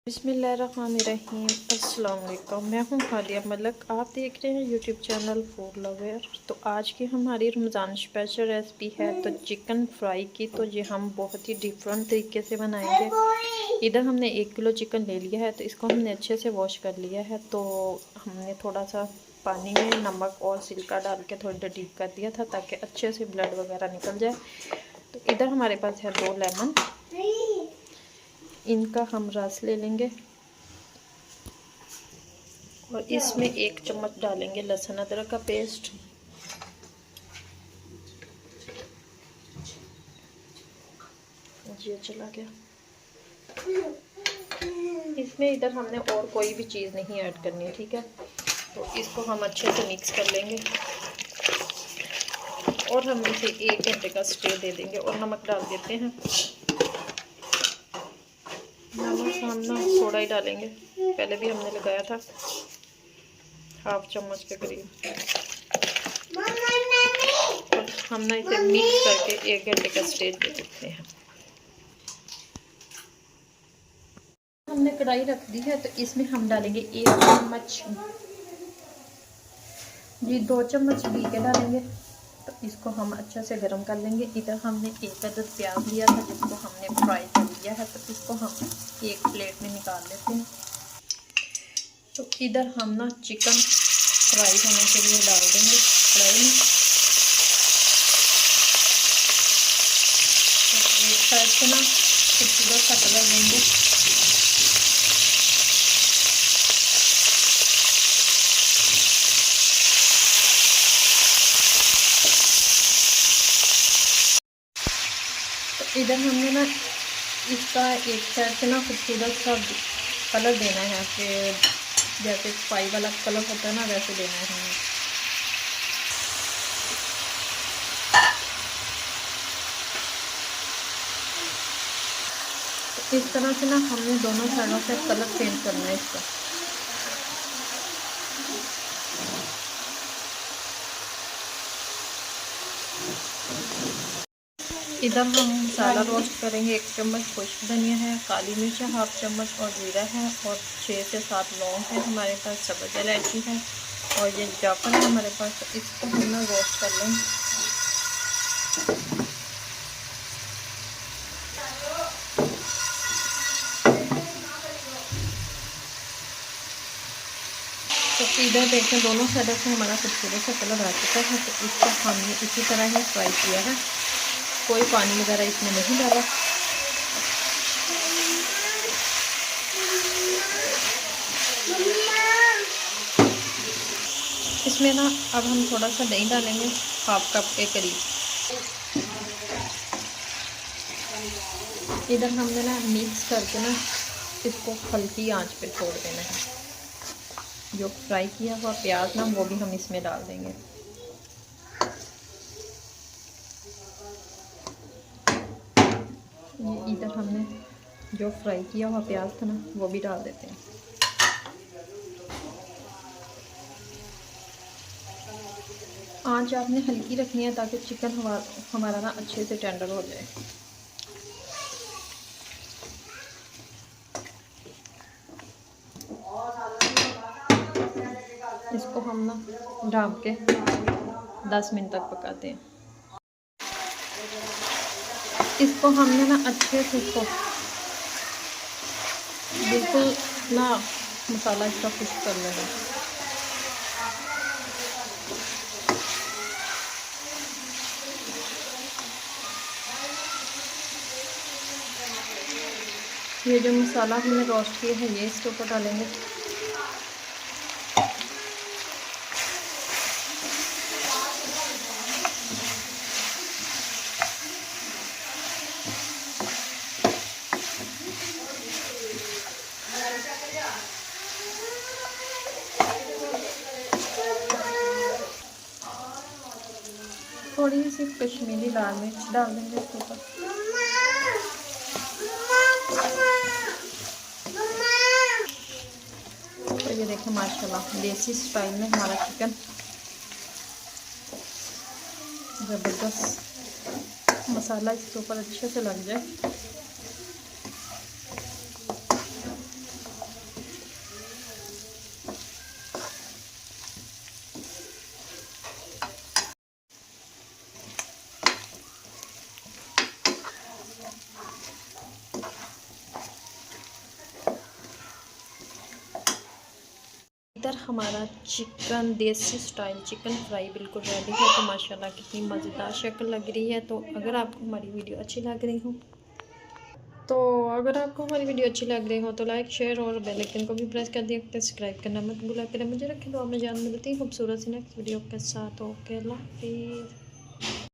बिस्मिल्लाहिर्रहमानिर्रहीम। अस्सलाम वालेकुम। मैं हूँ हालिया मलक, आप देख रहे हैं यूट्यूब चैनल फूड लवर। तो आज की हमारी रमज़ान स्पेशल रेसिपी है तो चिकन फ्राई की। तो ये हम बहुत ही डिफरेंट तरीके से बनाएंगे। इधर हमने 1 किलो चिकन ले लिया है, तो इसको हमने अच्छे से वॉश कर लिया है। तो हमने थोड़ा सा पानी में नमक और सिरका डाल के थोड़ी देर डीप कर दिया था ताकि अच्छे से ब्लड वगैरह निकल जाए। तो इधर हमारे पास है 2 लेमन, इनका हम रस ले लेंगे और इसमें 1 चम्मच डालेंगे लहसुन अदरक का पेस्ट। ये चला गया। इसमें इधर हमने और कोई भी चीज़ नहीं ऐड करनी है, ठीक है। तो इसको हम अच्छे से मिक्स कर लेंगे और हम इसे 1 घंटे का स्टे दे देंगे। और नमक डाल देते हैं। नमक हम ना थोड़ा ही डालेंगे, पहले भी हमने लगाया था, 1/2 चम्मच के करीब। और हम ना इसे मिक्स करके 1 घंटे का स्टे दे देते हैं। हमने कढ़ाई रख दी है, तो इसमें हम डालेंगे 1 चम्मच, जी 2 चम्मच घी के डालेंगे। तो इसको हम अच्छे से गर्म कर लेंगे। इधर हमने 1 अदद प्याज लिया था जिसको हमने फ्राई कर लिया है, तो इसको हम एक प्लेट में निकाल लेते हैं। तो इधर हम ना चिकन फ्राई होने के लिए डाल देंगे कढ़ाई में। तो एक साइड से ना खूबसूरत सा कलर देंगे। तो इधर हमने ना इसका एक साइड से ना खूबसूरत सा कलर देना है कि जैसे स्पाई वाला कलर होता है ना, वैसे देना है हमें। तो इस तरह से ना हमने दोनों साइडों से कलर चेंज करना है इसका। इधर हम मसाला रोस्ट करेंगे। 1 चम्मच खुश्क धनिया है, काली मिर्च है 1/2 चम्मच और जीरा है और 6 से 7 लौंग है हमारे पास, सब्ज़ इलायची है और ये जाफर है हमारे पास। तो इसको हम ना रोस्ट कर लेंगे। तो इधर देखें दोनों साइड से हमारा खूबसूरत सा कलर आ चुका है। तो इसको हमने इसी तरह ही फ्राई किया है, कोई पानी वगैरह इसमें नहीं डाला। इसमें ना अब हम थोड़ा सा दही डालेंगे, 1/2 कप के करीब। इधर हमने ना मिक्स करके ना इसको हल्की आंच पे छोड़ देना है। जो फ्राई किया हुआ प्याज ना वो भी हम इसमें डाल देंगे। ये इधर हमने जो फ्राई किया हुआ प्याज था ना वो भी डाल देते हैं। आंच आपने हल्की रखनी है ताकि चिकन हमारा ना अच्छे से टेंडर हो जाए। इसको हम ना ढक के 10 मिनट तक पकाते हैं। इसको हमने ना अच्छे से इसको बिल्कुल ना मसाला इसका खुश्क कर लेना। ये जो मसाला हमने रोस्ट किया है ये इसके ऊपर डालेंगे। थोड़ी सी कश्मीरी लाल मिर्च डाल देंगे इसके ऊपर। तो ये देखें माशाल्लाह देसी स्टाइल में हमारा चिकन ज़बरदस्त। मसाला इसके ऊपर अच्छे से लग जाए। इधर हमारा चिकन देसी स्टाइल चिकन फ्राई बिल्कुल रेडी है। तो माशाल्लाह कितनी मज़ेदार शक्ल लग रही है। तो अगर आपको हमारी वीडियो अच्छी लग रही हो अच्छी लग रही हो तो लाइक शेयर और बेल आइकन को भी प्रेस कर दिया, सब्सक्राइब करना मत भूला करें। मुझे रखें दुआ में जान मिलती है खूबसूरत सी नेक्स्ट वीडियो के साथ। ओके, अल्लाह हाफिज़।